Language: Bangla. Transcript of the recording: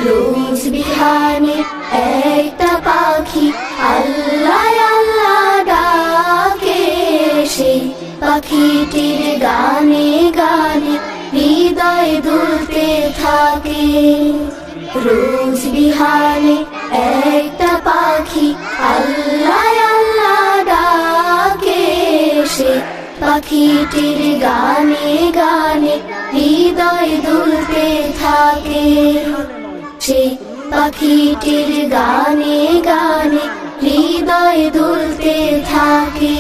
রোজ বিহানে একটা পাখি আল্লাহ আল্লাহ ডাকে, সেই পাখিটির গানে গানে হৃদয় দুলতে থাকে। রোজ বিহানে একটা পাখি আল্লাহ আল্লাহ ডাকে, সেই পাখিটির গানে গানে হৃদয় দুলতে থাকে। সেই পাখিটির গানে গানে হৃদয় দুলতে থাকে।